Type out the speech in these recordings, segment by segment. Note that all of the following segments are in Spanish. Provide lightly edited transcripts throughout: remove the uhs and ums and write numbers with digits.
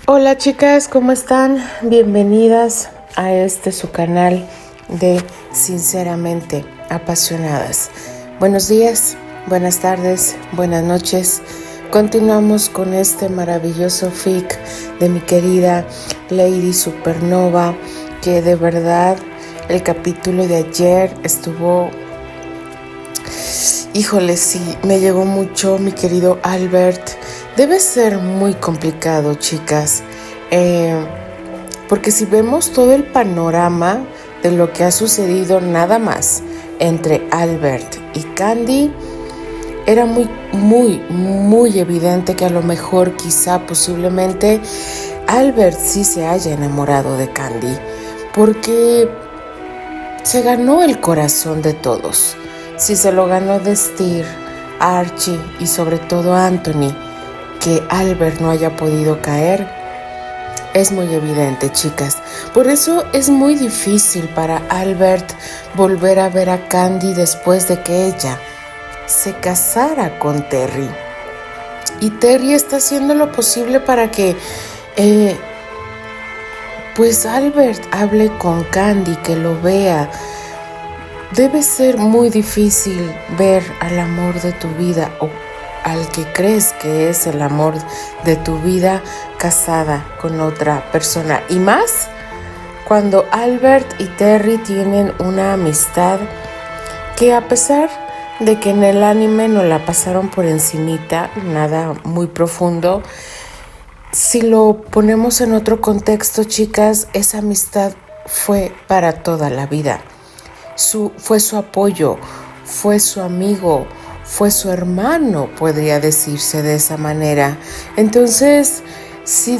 Hola chicas, ¿cómo están? Bienvenidas a su canal de Sinceramente Apasionadas. Buenos días, buenas tardes, buenas noches. Continuamos con este maravilloso fic de mi querida Lady Supernova, que de verdad el capítulo de ayer estuvo... Híjole, sí, me llegó mucho, mi querido Albert. Debe ser muy complicado, chicas, porque si vemos todo el panorama de lo que ha sucedido nada más entre Albert y Candy, era muy evidente que a lo mejor, quizá, posiblemente, Albert sí se haya enamorado de Candy, porque se ganó el corazón de todos. Si se lo ganó de Steve, Archie y sobre todo Anthony, que Albert no haya podido caer, es muy evidente, chicas. Por eso es muy difícil para Albert volver a ver a Candy después de que ella se casara con Terry. Y Terry está haciendo lo posible para que pues Albert hable con Candy, que lo vea. Debe ser muy difícil ver al amor de tu vida o al que crees que es el amor de tu vida casada con otra persona. Y más cuando Albert y Terry tienen una amistad que, a pesar de que en el anime nos la pasaron por encimita, nada muy profundo, si lo ponemos en otro contexto, chicas, esa amistad fue para toda la vida. Fue su apoyo, fue su amigo, fue su hermano, podría decirse de esa manera. Entonces, sí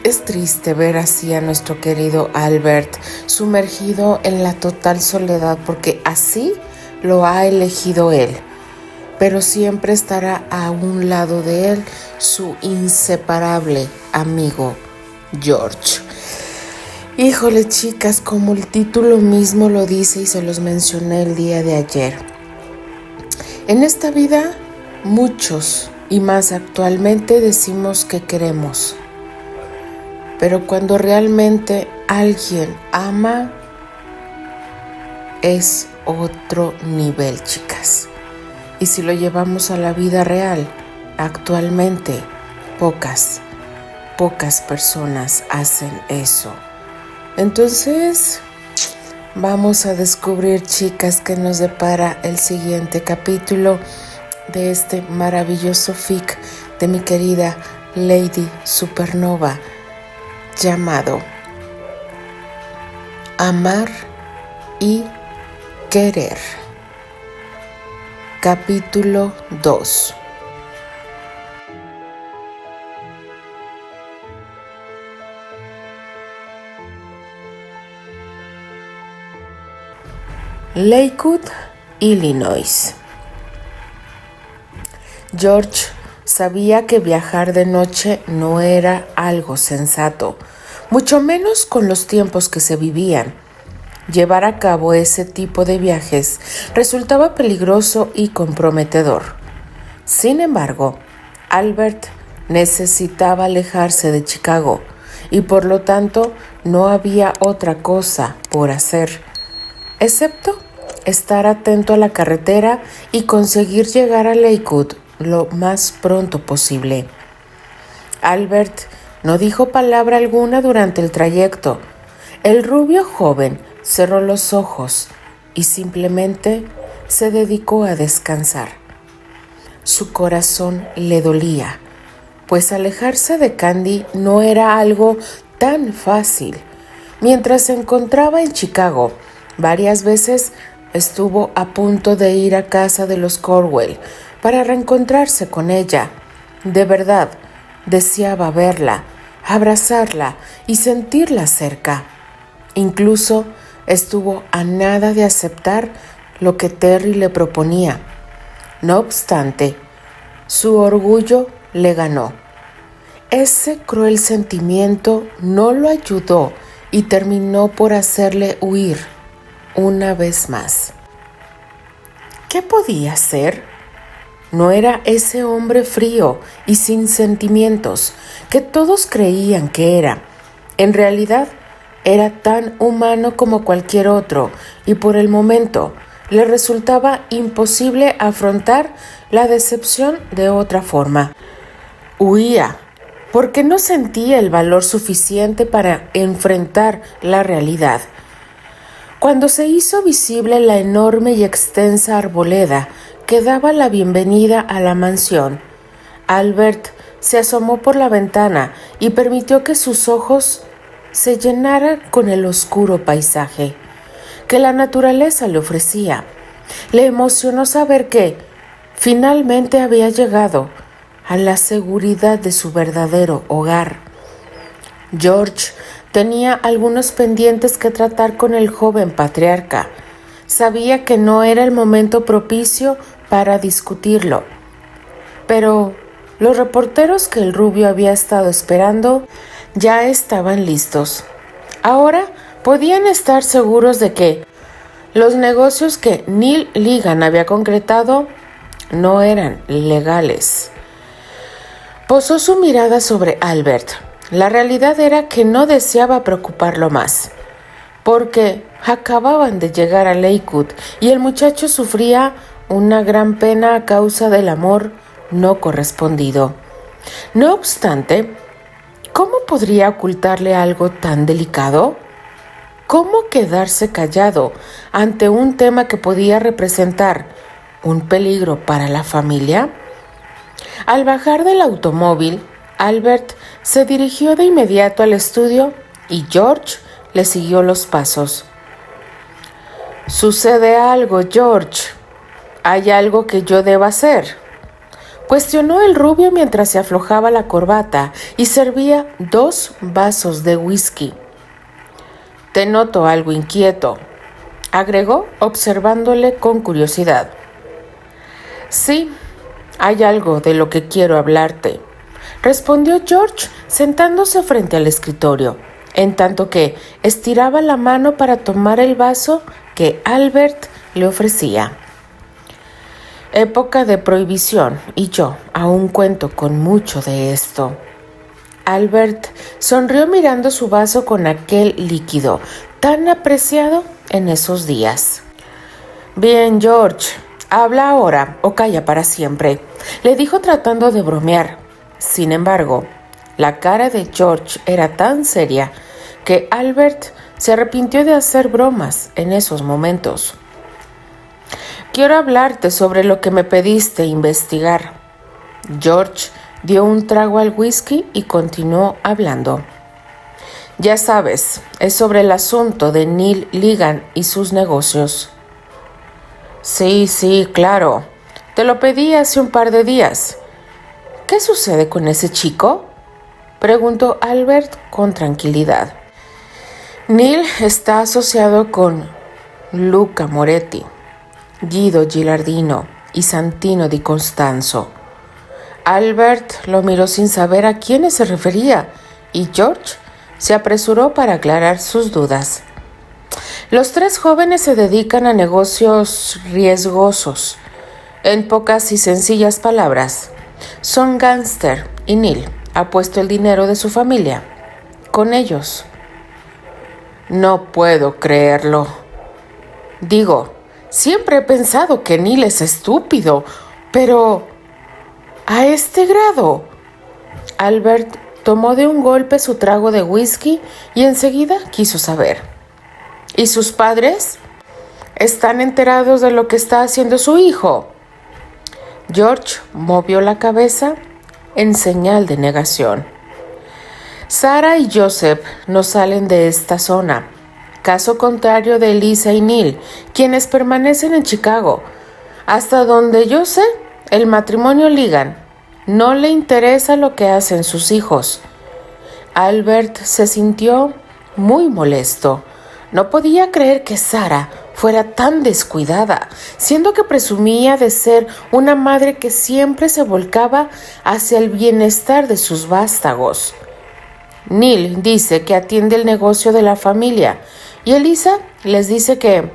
es triste ver así a nuestro querido Albert sumergido en la total soledad, porque así lo ha elegido él. Pero siempre estará a un lado de él su inseparable amigo George. Híjole, chicas, como el título mismo lo dice y se los mencioné el día de ayer. En esta vida, muchos y más actualmente decimos que queremos. Pero cuando realmente alguien ama, es otro nivel, chicas. Y si lo llevamos a la vida real, actualmente pocas personas hacen eso. Entonces, vamos a descubrir, chicas, qué nos depara el siguiente capítulo de este maravilloso fic de mi querida Lady Supernova, llamado Amar y Querer. Capítulo 2. Lakewood, Illinois. George sabía que viajar de noche no era algo sensato, mucho menos con los tiempos que se vivían. Llevar a cabo ese tipo de viajes resultaba peligroso y comprometedor. Sin embargo, Albert necesitaba alejarse de Chicago y por lo tanto no había otra cosa por hacer, excepto estar atento a la carretera y conseguir llegar a Lakewood lo más pronto posible. Albert no dijo palabra alguna durante el trayecto. El rubio joven cerró los ojos y simplemente se dedicó a descansar. Su corazón le dolía, pues alejarse de Candy no era algo tan fácil. Mientras se encontraba en Chicago, varias veces estuvo a punto de ir a casa de los Corwell para reencontrarse con ella. De verdad, deseaba verla, abrazarla y sentirla cerca. Incluso estuvo a nada de aceptar lo que Terry le proponía. No obstante, su orgullo le ganó. Ese cruel sentimiento no lo ayudó y terminó por hacerle huir una vez más. ¿Qué podía hacer? no era ese hombre frío y sin sentimientos que todos creían que era. En realidad, era tan humano como cualquier otro y por el momento le resultaba imposible afrontar la decepción de otra forma. Huía, porque no sentía el valor suficiente para enfrentar la realidad. Cuando se hizo visible la enorme y extensa arboleda que daba la bienvenida a la mansión, Albert se asomó por la ventana y permitió que sus ojos se llenaran con el oscuro paisaje que la naturaleza le ofrecía. Le emocionó saber que finalmente había llegado a la seguridad de su verdadero hogar. George tenía algunos pendientes que tratar con el joven patriarca. Sabía que no era el momento propicio para discutirlo, pero los reporteros que el rubio había estado esperando ya estaban listos. Ahora podían estar seguros de que los negocios que Neil Ligan había concretado no eran legales. Posó su mirada sobre Albert. La realidad era que no deseaba preocuparlo más, porque acababan de llegar a Lakewood y el muchacho sufría una gran pena a causa del amor no correspondido. No obstante, ¿cómo podría ocultarle algo tan delicado? ¿Cómo quedarse callado ante un tema que podía representar un peligro para la familia? Al bajar del automóvil, Albert se dirigió de inmediato al estudio y George le siguió los pasos. «¿Sucede algo, George? ¿Hay algo que yo deba hacer?», cuestionó el rubio mientras se aflojaba la corbata y servía 2 vasos de whisky. «Te noto algo inquieto», agregó observándole con curiosidad. «Sí, hay algo de lo que quiero hablarte», respondió George sentándose frente al escritorio, en tanto que estiraba la mano para tomar el vaso que Albert le ofrecía. «Época de prohibición y yo aún cuento con mucho de esto». Albert sonrió mirando su vaso con aquel líquido tan apreciado en esos días. «Bien, George, habla ahora o calla para siempre», le dijo tratando de bromear. Sin embargo, la cara de George era tan seria que Albert se arrepintió de hacer bromas en esos momentos. «Quiero hablarte sobre lo que me pediste investigar». George dio un trago al whisky y continuó hablando. «Ya sabes, es sobre el asunto de Neil Ligan y sus negocios». Sí, claro. Te lo pedí hace un par de días». «¿Qué sucede con ese chico?», preguntó Albert con tranquilidad. «Neil está asociado con Luca Moretti, Guido Gilardino y Santino Di Costanzo». Albert lo miró sin saber a quiénes se refería y George se apresuró para aclarar sus dudas. «Los 3 jóvenes se dedican a negocios riesgosos. En pocas y sencillas palabras, son gángster y Neil ha puesto el dinero de su familia con ellos». «No puedo creerlo. Digo, siempre he pensado que Neil es estúpido, pero ¿a este grado?». Albert tomó de un golpe su trago de whisky y enseguida quiso saber. «¿Y sus padres? ¿Están enterados de lo que está haciendo su hijo?». George movió la cabeza en señal de negación. «Sarah y Joseph no salen de esta zona, caso contrario de Lisa y Neil, quienes permanecen en Chicago. Hasta donde yo sé, el matrimonio Ligan no le interesa lo que hacen sus hijos». Albert se sintió muy molesto. No podía creer que Sarah fuera tan descuidada, siendo que presumía de ser una madre que siempre se volcaba hacia el bienestar de sus vástagos. Neil dice que atiende el negocio de la familia y Elisa les dice que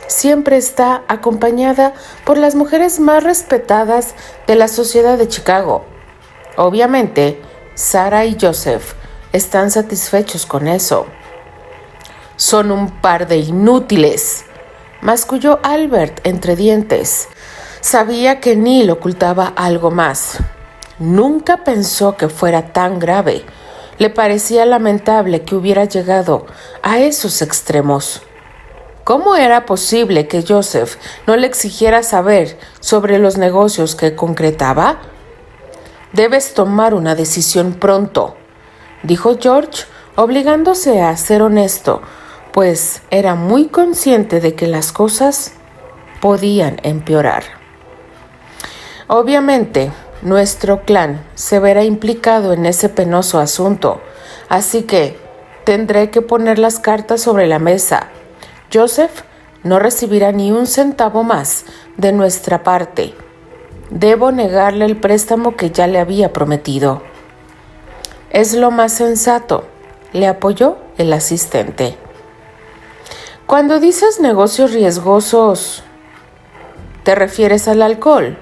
siempre está acompañada por las mujeres más respetadas de la sociedad de Chicago. Obviamente, Sarah y Joseph están satisfechos con eso. Son un par de inútiles, masculló Albert entre dientes. Sabía que Neil ocultaba algo más. Nunca pensó que fuera tan grave. Le parecía lamentable que hubiera llegado a esos extremos. ¿Cómo era posible que Joseph no le exigiera saber sobre los negocios que concretaba? Debes tomar una decisión pronto, dijo George, obligándose a ser honesto, pues era muy consciente de que las cosas podían empeorar. Obviamente, nuestro clan se verá implicado en ese penoso asunto, así que tendré que poner las cartas sobre la mesa. Joseph no recibirá ni un centavo más de nuestra parte. Debo negarle el préstamo que ya le había prometido. Es lo más sensato, le apoyó el asistente. Cuando dices negocios riesgosos, te refieres al alcohol,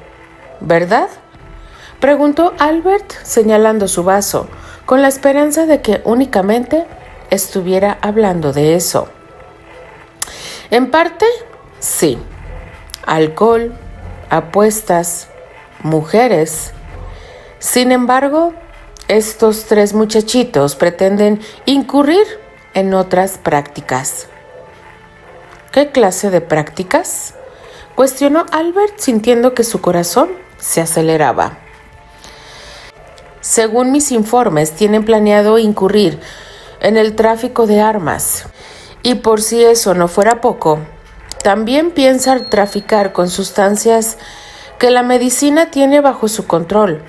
¿verdad? Preguntó Albert señalando su vaso, con la esperanza de que únicamente estuviera hablando de eso. En parte, sí. Alcohol, apuestas, mujeres. Sin embargo, estos tres muchachitos pretenden incurrir en otras prácticas. ¿Qué clase de prácticas?, cuestionó Albert, sintiendo que su corazón se aceleraba. Según mis informes, tienen planeado incurrir en el tráfico de armas. Y por si eso no fuera poco, también piensan traficar con sustancias que la medicina tiene bajo su control.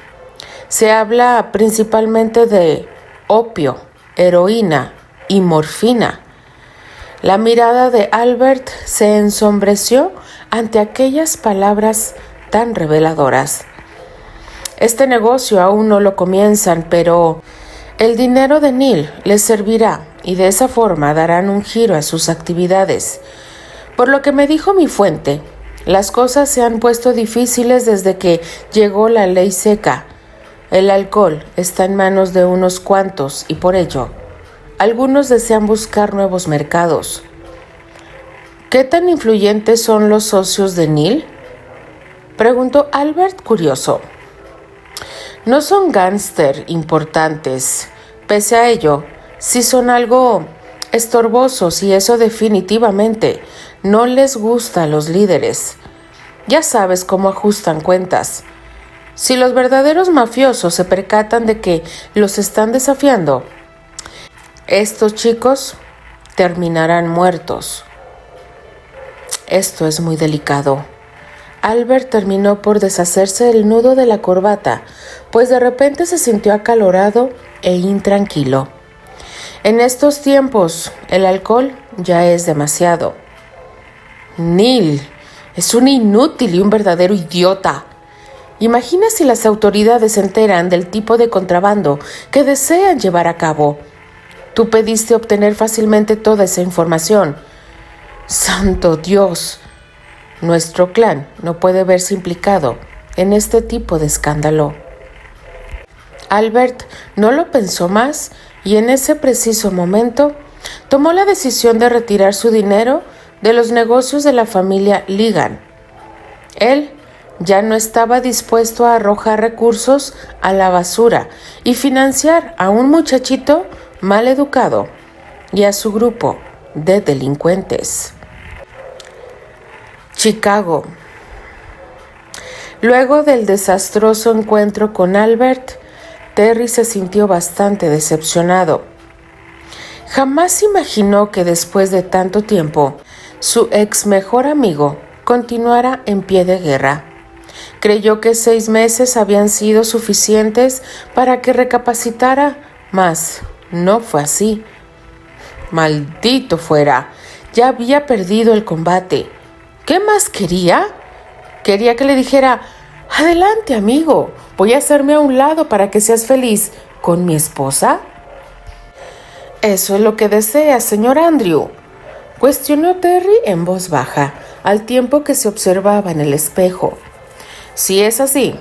Se habla principalmente de opio, heroína y morfina. La mirada de Albert se ensombreció ante aquellas palabras tan reveladoras. Este negocio aún no lo comienzan, pero el dinero de Neil les servirá y de esa forma darán un giro a sus actividades. Por lo que me dijo mi fuente, las cosas se han puesto difíciles desde que llegó la ley seca. El alcohol está en manos de unos cuantos y por ello, algunos desean buscar nuevos mercados. ¿Qué tan influyentes son los socios de Neil?, preguntó Albert curioso. No son gángster importantes. Pese a ello, sí son algo estorbosos y eso definitivamente no les gusta a los líderes. Ya sabes cómo ajustan cuentas. Si los verdaderos mafiosos se percatan de que los están desafiando, estos chicos terminarán muertos. Esto es muy delicado. Albert terminó por deshacerse del nudo de la corbata, pues de repente se sintió acalorado e intranquilo. En estos tiempos, el alcohol ya es demasiado. Neil es un inútil y un verdadero idiota. Imagina si las autoridades se enteran del tipo de contrabando que desean llevar a cabo. Tú pediste obtener fácilmente toda esa información. ¡Santo Dios! Nuestro clan no puede verse implicado en este tipo de escándalo. Albert no lo pensó más y en ese preciso momento tomó la decisión de retirar su dinero de los negocios de la familia Ligan. Él ya no estaba dispuesto a arrojar recursos a la basura y financiar a un muchachito mal educado y a su grupo de delincuentes. Chicago. Luego del desastroso encuentro con Albert, Terry se sintió bastante decepcionado. Jamás imaginó que después de tanto tiempo, su ex mejor amigo continuara en pie de guerra. Creyó que 6 meses habían sido suficientes para que recapacitara, mas no fue así. Maldito fuera, ya había perdido el combate. ¿Qué más quería? Quería que le dijera: adelante, amigo, voy a hacerme a un lado para que seas feliz con mi esposa. Eso es lo que desea, señor Andrew. Cuestionó Terry en voz baja, al tiempo que se observaba en el espejo. Si es así,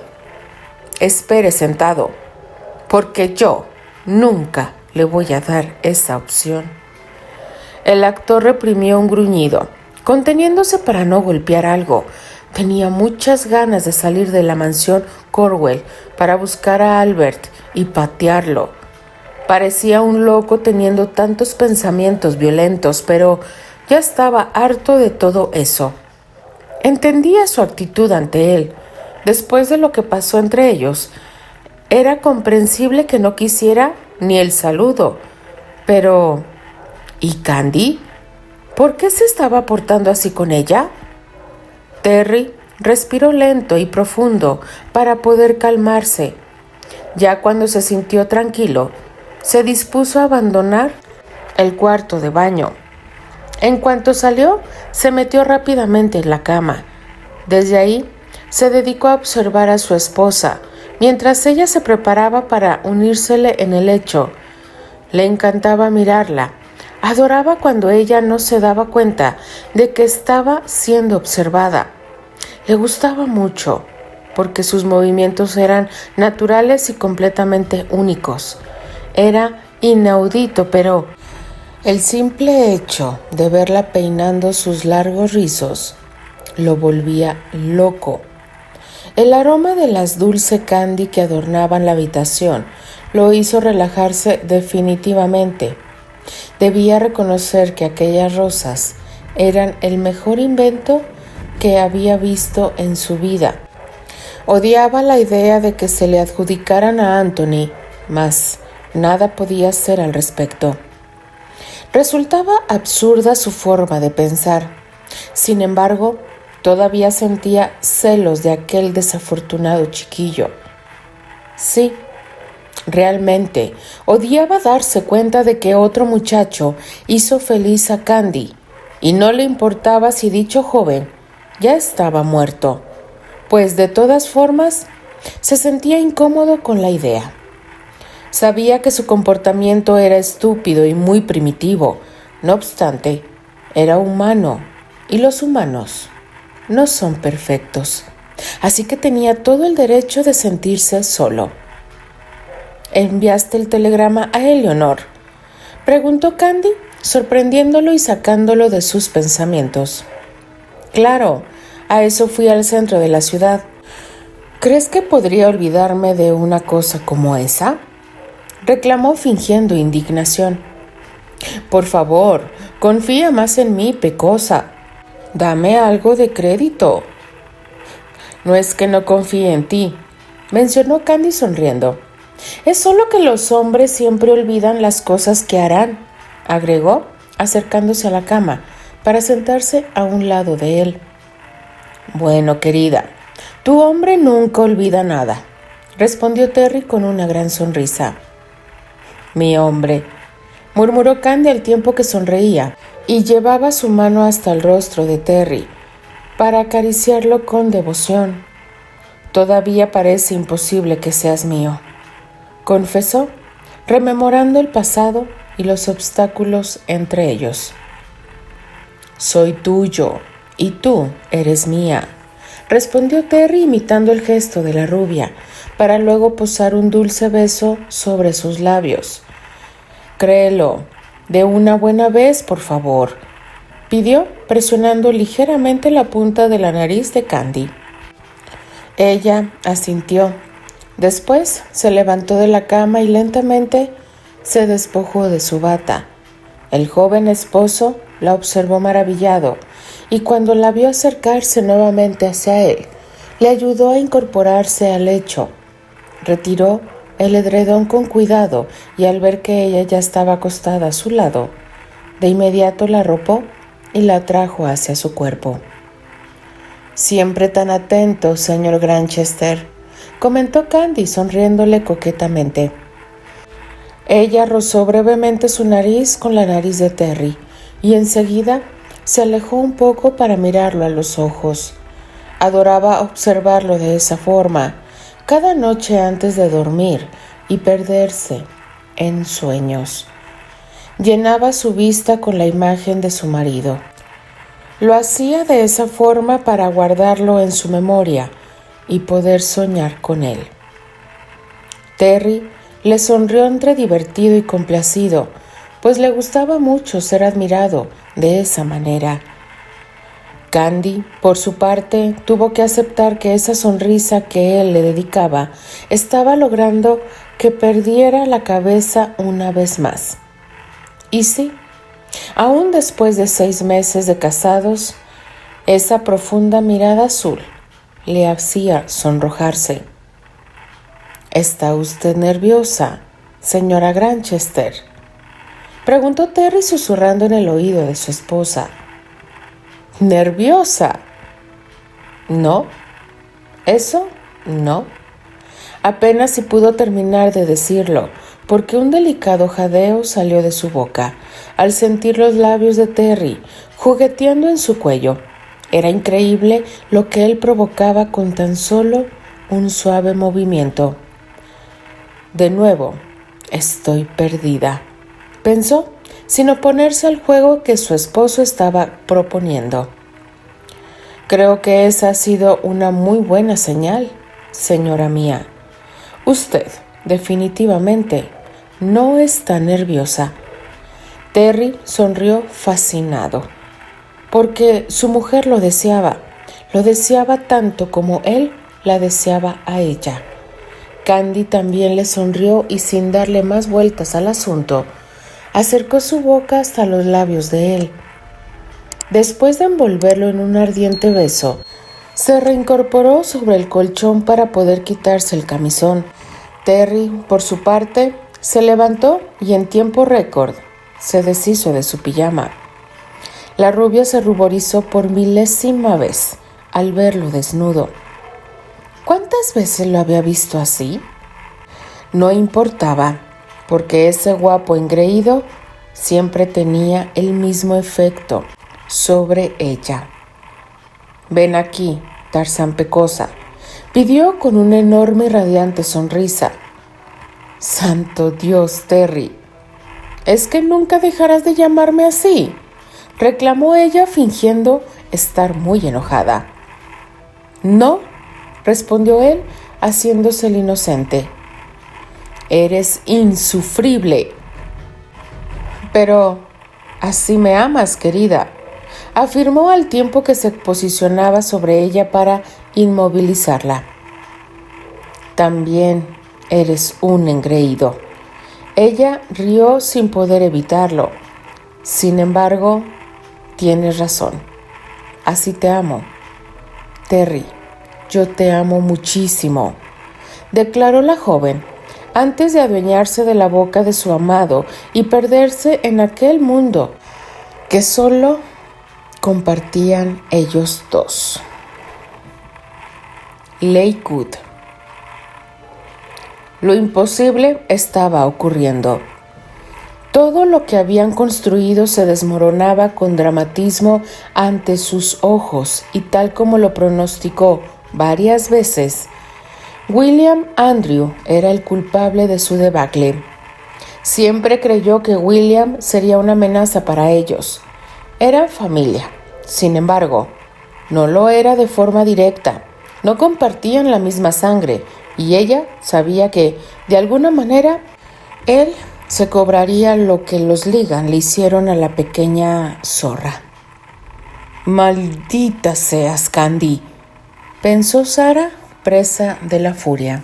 espere sentado, porque yo nunca le voy a dar esa opción. El actor reprimió un gruñido, conteniéndose para no golpear algo. Tenía muchas ganas de salir de la mansión Corwell para buscar a Albert y patearlo. Parecía un loco teniendo tantos pensamientos violentos, pero ya estaba harto de todo eso. Entendía su actitud ante él. Después de lo que pasó entre ellos, era comprensible que no quisiera ni el saludo. Pero, ¿y Candy? ¿Por qué se estaba portando así con ella? Terry respiró lento y profundo para poder calmarse. Ya cuando se sintió tranquilo, se dispuso a abandonar el cuarto de baño. En cuanto salió, se metió rápidamente en la cama. Desde ahí, se dedicó a observar a su esposa, mientras ella se preparaba para unírsele en el lecho. Le encantaba mirarla. Adoraba cuando ella no se daba cuenta de que estaba siendo observada. Le gustaba mucho, porque sus movimientos eran naturales y completamente únicos. Era inaudito, pero el simple hecho de verla peinando sus largos rizos lo volvía loco. El aroma de las dulce candy que adornaban la habitación lo hizo relajarse definitivamente. Debía reconocer que aquellas rosas eran el mejor invento que había visto en su vida. Odiaba la idea de que se le adjudicaran a Anthony, mas nada podía hacer al respecto. Resultaba absurda su forma de pensar. Sin embargo, todavía sentía celos de aquel desafortunado chiquillo. Sí, realmente, odiaba darse cuenta de que otro muchacho hizo feliz a Candy, y no le importaba si dicho joven ya estaba muerto, pues de todas formas se sentía incómodo con la idea. Sabía que su comportamiento era estúpido y muy primitivo. No obstante, era humano, y los humanos no son perfectos, así que tenía todo el derecho de sentirse solo. ¿Enviaste el telegrama a Eleanor?, preguntó Candy, sorprendiéndolo y sacándolo de sus pensamientos. Claro, a eso fui al centro de la ciudad. ¿Crees que podría olvidarme de una cosa como esa?, reclamó fingiendo indignación. Por favor, confía más en mí, pecosa. Dame algo de crédito. No es que no confíe en ti, mencionó Candy sonriendo. Es solo que los hombres siempre olvidan las cosas que harán, agregó, acercándose a la cama para sentarse a un lado de él. Bueno, querida, tu hombre nunca olvida nada, respondió Terry con una gran sonrisa. Mi hombre, murmuró Candy al tiempo que sonreía y llevaba su mano hasta el rostro de Terry para acariciarlo con devoción. Todavía parece imposible que seas mío, confesó, rememorando el pasado y los obstáculos entre ellos. Soy tuyo y tú eres mía, respondió Terry imitando el gesto de la rubia, para luego posar un dulce beso sobre sus labios. Créelo, de una buena vez, por favor, pidió, presionando ligeramente la punta de la nariz de Candy. Ella asintió. Después se levantó de la cama y lentamente se despojó de su bata. El joven esposo la observó maravillado y cuando la vio acercarse nuevamente hacia él, le ayudó a incorporarse al lecho. Retiró el edredón con cuidado y al ver que ella ya estaba acostada a su lado, de inmediato la arropó y la trajo hacia su cuerpo. Siempre tan atento, señor Granchester, comentó Candy sonriéndole coquetamente. Ella rozó brevemente su nariz con la nariz de Terry y enseguida se alejó un poco para mirarlo a los ojos. Adoraba observarlo de esa forma, cada noche antes de dormir y perderse en sueños. llenaba su vista con la imagen de su marido. Lo hacía de esa forma para guardarlo en su memoria y poder soñar con él. Terry le sonrió entre divertido y complacido, pues le gustaba mucho ser admirado de esa manera. Candy, por su parte, tuvo que aceptar que esa sonrisa que él le dedicaba estaba logrando que perdiera la cabeza una vez más. Y sí, aún después de 6 meses de casados, esa profunda mirada azul le hacía sonrojarse. ¿Está usted nerviosa, señora Granchester?, preguntó Terry susurrando en el oído de su esposa. ¿Nerviosa? No, eso no. Apenas si pudo terminar de decirlo, porque un delicado jadeo salió de su boca al sentir los labios de Terry jugueteando en su cuello. Era increíble lo que él provocaba con tan solo un suave movimiento. De nuevo, estoy perdida, pensó, sin oponerse al juego que su esposo estaba proponiendo. Creo que esa ha sido una muy buena señal, señora mía. Usted, definitivamente, no está nerviosa. Terry sonrió fascinado, porque su mujer lo deseaba tanto como él la deseaba a ella. Candy también le sonrió y sin darle más vueltas al asunto, acercó su boca hasta los labios de él. Después de envolverlo en un ardiente beso, se reincorporó sobre el colchón para poder quitarse el camisón. Terry, por su parte, se levantó y en tiempo récord se deshizo de su pijama. La rubia se ruborizó por milésima vez al verlo desnudo. ¿Cuántas veces lo había visto así? No importaba, porque ese guapo engreído siempre tenía el mismo efecto sobre ella. Ven aquí, Tarzán Pecosa, pidió con una enorme y radiante sonrisa. Santo Dios, Terry, ¿es que nunca dejarás de llamarme así?, reclamó ella fingiendo estar muy enojada. No, respondió él haciéndose el inocente. Eres insufrible. Pero así me amas, querida, afirmó al tiempo que se posicionaba sobre ella para inmovilizarla. También eres un engreído. Ella rió sin poder evitarlo. Sin embargo, tienes razón. Así te amo. Terry, yo te amo muchísimo, declaró la joven, antes de adueñarse de la boca de su amado y perderse en aquel mundo que solo compartían ellos dos. Lakewood. Lo imposible estaba ocurriendo. Todo lo que habían construido se desmoronaba con dramatismo ante sus ojos y tal como lo pronosticó varias veces, William Andrew era el culpable de su debacle. Siempre creyó que William sería una amenaza para ellos. Eran familia, sin embargo, no lo era de forma directa. No compartían la misma sangre y ella sabía que, de alguna manera, él se cobraría lo que los Ligan le hicieron a la pequeña zorra. Maldita seas, Candy, pensó Sarah, presa de la furia.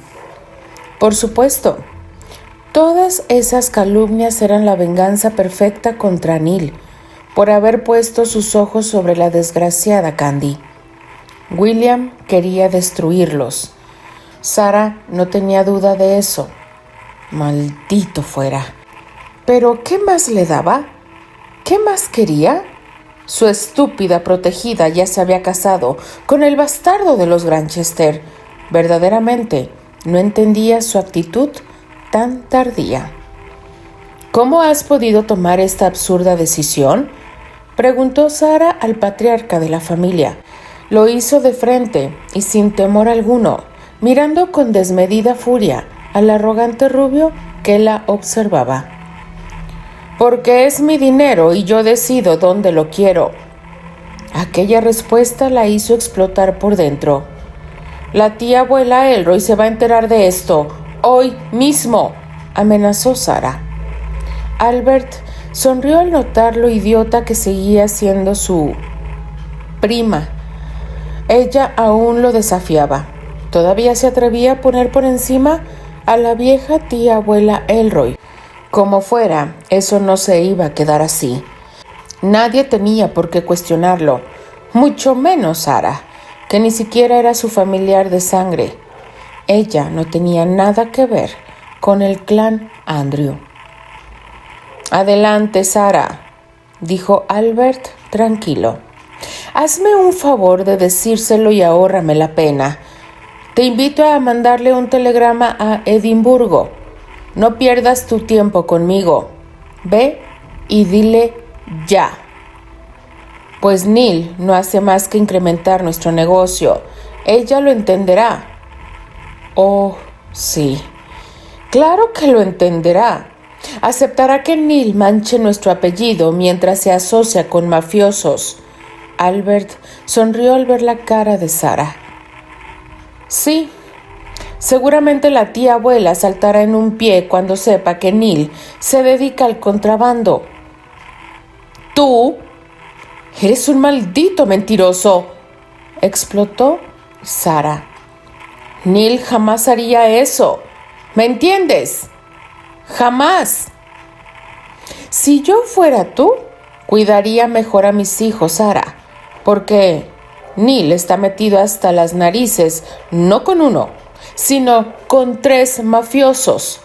Por supuesto, todas esas calumnias eran la venganza perfecta contra Neil por haber puesto sus ojos sobre la desgraciada Candy. William quería destruirlos. Sarah no tenía duda de eso. Maldito fuera. ¿Pero qué más le daba? ¿Qué más quería? Su estúpida protegida ya se había casado con el bastardo de los Granchester. Verdaderamente no entendía su actitud tan tardía. ¿Cómo has podido tomar esta absurda decisión?, preguntó Sarah al patriarca de la familia. Lo hizo de frente y sin temor alguno, mirando con desmedida furia al arrogante rubio que la observaba. Porque es mi dinero y yo decido dónde lo quiero. Aquella respuesta la hizo explotar por dentro. La tía abuela Elroy se va a enterar de esto, hoy mismo, amenazó Sara. Albert sonrió al notar lo idiota que seguía siendo su prima. Ella aún lo desafiaba. Todavía se atrevía a poner por encima a la vieja tía abuela Elroy. Como fuera, eso no se iba a quedar así. Nadie tenía por qué cuestionarlo, mucho menos Sara, que ni siquiera era su familiar de sangre. Ella no tenía nada que ver con el clan Andrew. Adelante, Sara, dijo Albert tranquilo. Hazme un favor de decírselo y ahórrame la pena. Te invito a mandarle un telegrama a Edimburgo. No pierdas tu tiempo conmigo. Ve y dile ya. Pues Neil no hace más que incrementar nuestro negocio. Ella lo entenderá. Oh, sí. Claro que lo entenderá. Aceptará que Neil manche nuestro apellido mientras se asocia con mafiosos. Albert sonrió al ver la cara de Sara. Sí, seguramente la tía abuela saltará en un pie cuando sepa que Neil se dedica al contrabando. ¡Tú! ¡Eres un maldito mentiroso!, explotó Sara. Neil jamás haría eso. ¿Me entiendes? ¡Jamás! Si yo fuera tú, cuidaría mejor a mis hijos, Sara, porque Neil está metido hasta las narices, no con uno, sino con 3 mafiosos.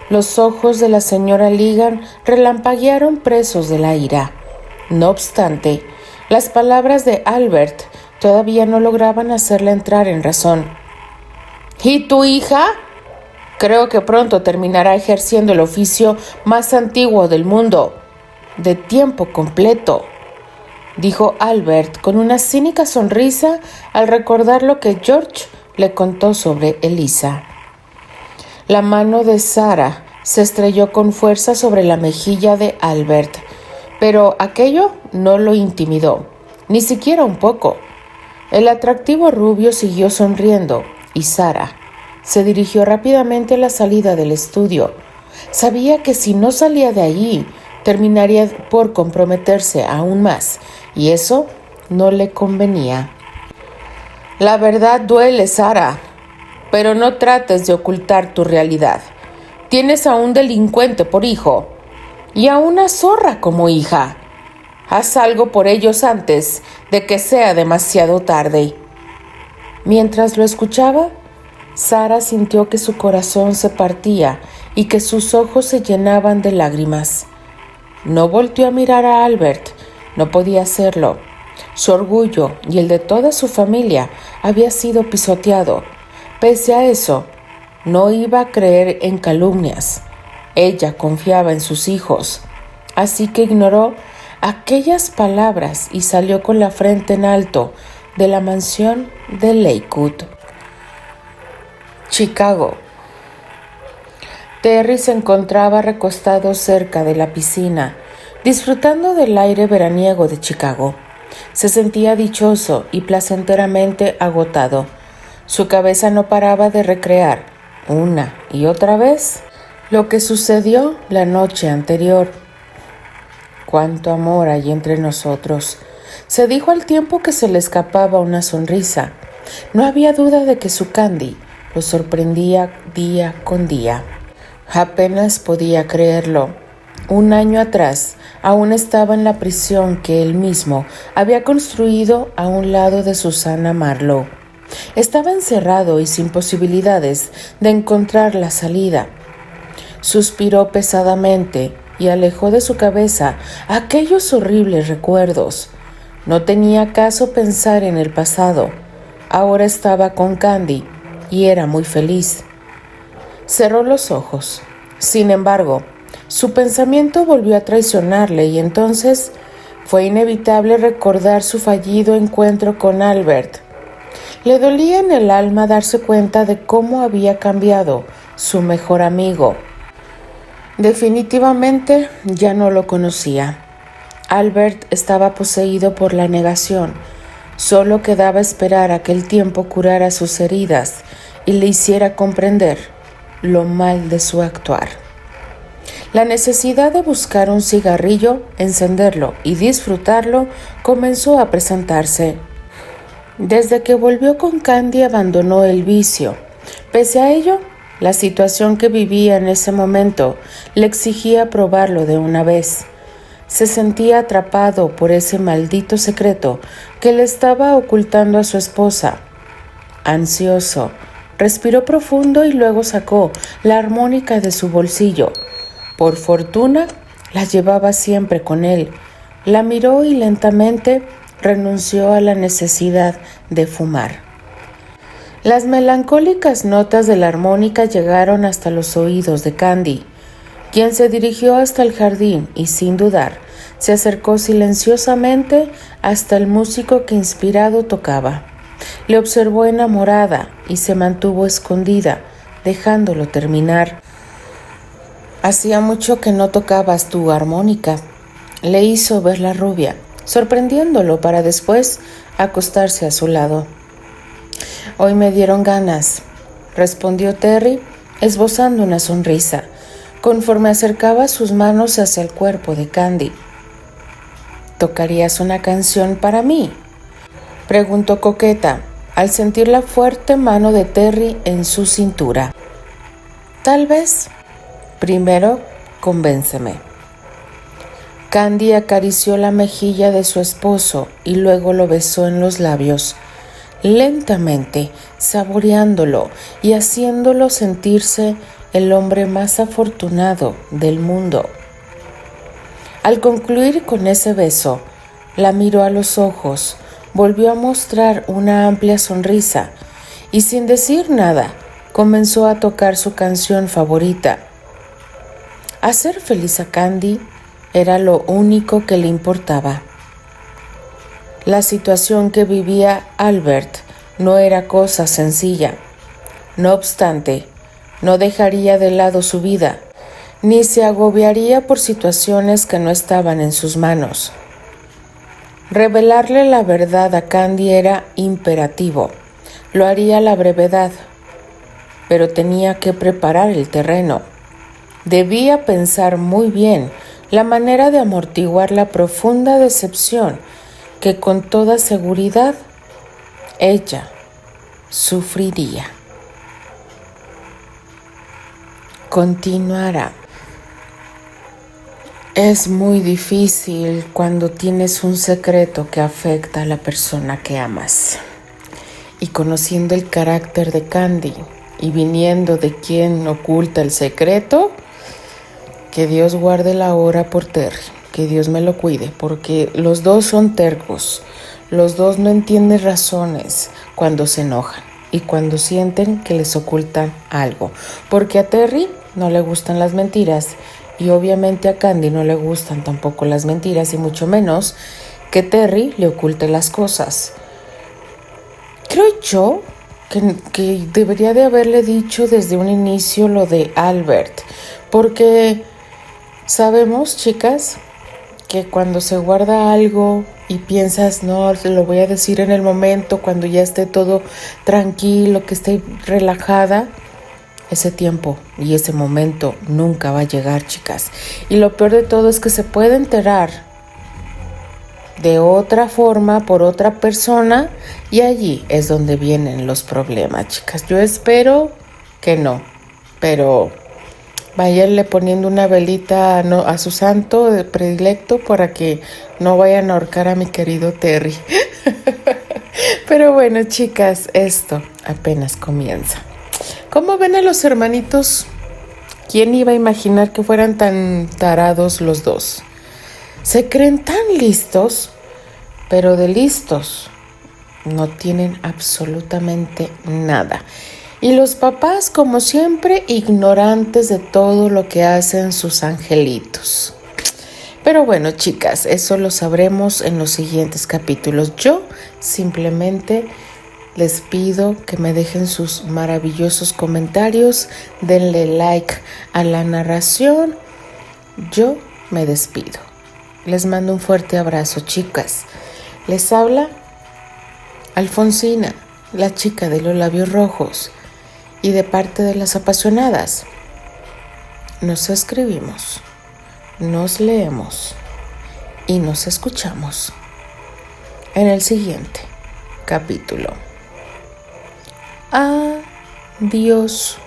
Los ojos de la señora Ligan relampaguearon presos de la ira. No obstante, las palabras de Albert todavía no lograban hacerla entrar en razón. ¿Y tu hija? Creo que pronto terminará ejerciendo el oficio más antiguo del mundo, de tiempo completo, dijo Albert con una cínica sonrisa al recordar lo que George le contó sobre Elisa. La mano de Sara se estrelló con fuerza sobre la mejilla de Albert, pero aquello no lo intimidó, ni siquiera un poco. El atractivo rubio siguió sonriendo y Sara se dirigió rápidamente a la salida del estudio. Sabía que si no salía de allí, terminaría por comprometerse aún más, y eso no le convenía. La verdad duele, Sara, pero no trates de ocultar tu realidad. Tienes a un delincuente por hijo y a una zorra como hija. Haz algo por ellos antes de que sea demasiado tarde. Mientras lo escuchaba, Sara sintió que su corazón se partía y que sus ojos se llenaban de lágrimas. No volteó a mirar a Albert, no podía hacerlo. Su orgullo y el de toda su familia había sido pisoteado. Pese a eso, no iba a creer en calumnias. Ella confiaba en sus hijos, así que ignoró aquellas palabras y salió con la frente en alto de la mansión de Lakewood. Chicago. Terry se encontraba recostado cerca de la piscina, disfrutando del aire veraniego de Chicago. Se sentía dichoso y placenteramente agotado. Su cabeza no paraba de recrear, una y otra vez, lo que sucedió la noche anterior. «Cuánto amor hay entre nosotros», se dijo al tiempo que se le escapaba una sonrisa. No había duda de que su Candy lo sorprendía día con día. Apenas podía creerlo. Un año atrás, aún estaba en la prisión que él mismo había construido a un lado de Susana Marlowe. Estaba encerrado y sin posibilidades de encontrar la salida. Suspiró pesadamente y alejó de su cabeza aquellos horribles recuerdos. No tenía caso pensar en el pasado. Ahora estaba con Candy y era muy feliz. Cerró los ojos. Sin embargo, su pensamiento volvió a traicionarle y entonces fue inevitable recordar su fallido encuentro con Albert. Le dolía en el alma darse cuenta de cómo había cambiado su mejor amigo. Definitivamente ya no lo conocía. Albert estaba poseído por la negación. Solo quedaba esperar a que el tiempo curara sus heridas y le hiciera comprender lo mal de su actuar. La necesidad de buscar un cigarrillo, encenderlo y disfrutarlo comenzó a presentarse. Desde que volvió con Candy abandonó el vicio. Pese a ello, la situación que vivía en ese momento le exigía probarlo de una vez. Se sentía atrapado por ese maldito secreto que le estaba ocultando a su esposa. Ansioso, respiró profundo y luego sacó la armónica de su bolsillo. Por fortuna, la llevaba siempre con él. La miró y lentamente renunció a la necesidad de fumar. Las melancólicas notas de la armónica llegaron hasta los oídos de Candy, quien se dirigió hasta el jardín y, sin dudar, se acercó silenciosamente hasta el músico que inspirado tocaba. Le observó enamorada y se mantuvo escondida, dejándolo terminar. «Hacía mucho que no tocabas tu armónica», le hizo ver la rubia, sorprendiéndolo para después acostarse a su lado. «Hoy me dieron ganas», respondió Terry, esbozando una sonrisa, conforme acercaba sus manos hacia el cuerpo de Candy. «¿Tocarías una canción para mí?», preguntó coqueta, al sentir la fuerte mano de Terry en su cintura. «Tal vez. Primero, convénceme». Candy acarició la mejilla de su esposo y luego lo besó en los labios, lentamente, saboreándolo y haciéndolo sentirse el hombre más afortunado del mundo. Al concluir con ese beso, la miró a los ojos, volvió a mostrar una amplia sonrisa y, sin decir nada, comenzó a tocar su canción favorita. Hacer feliz a Candy era lo único que le importaba. La situación que vivía Albert no era cosa sencilla. No obstante, no dejaría de lado su vida, ni se agobiaría por situaciones que no estaban en sus manos. Revelarle la verdad a Candy era imperativo. Lo haría a la brevedad, pero tenía que preparar el terreno. Debía pensar muy bien la manera de amortiguar la profunda decepción que con toda seguridad ella sufriría. Continuará. Es muy difícil cuando tienes un secreto que afecta a la persona que amas. Y conociendo el carácter de Candy y viniendo de quien oculta el secreto, que Dios guarde la hora por Terry, que Dios me lo cuide, porque los dos son tercos, los dos no entienden razones cuando se enojan y cuando sienten que les ocultan algo, porque a Terry no le gustan las mentiras y obviamente a Candy no le gustan tampoco las mentiras y mucho menos que Terry le oculte las cosas. Creo yo que debería de haberle dicho desde un inicio lo de Albert, porque sabemos, chicas, que cuando se guarda algo y piensas, no, lo voy a decir en el momento, cuando ya esté todo tranquilo, que esté relajada, ese tiempo y ese momento nunca va a llegar, chicas. Y lo peor de todo es que se puede enterar de otra forma por otra persona y allí es donde vienen los problemas, chicas. Yo espero que no, pero váyanle poniendo una velita a su santo de predilecto para que no vayan a ahorcar a mi querido Terry. Pero bueno, chicas, esto apenas comienza. ¿Cómo ven a los hermanitos? ¿Quién iba a imaginar que fueran tan tarados los dos? Se creen tan listos, pero de listos no tienen absolutamente nada. Y los papás, como siempre, ignorantes de todo lo que hacen sus angelitos. Pero bueno, chicas, eso lo sabremos en los siguientes capítulos. Yo simplemente les pido que me dejen sus maravillosos comentarios, denle like a la narración yo me despido. Les mando un fuerte abrazo, chicas. Les habla Alfonsina, la chica de los labios rojos, y de parte de las apasionadas. Nos escribimos, nos leemos y nos escuchamos en el siguiente capítulo. Adiós.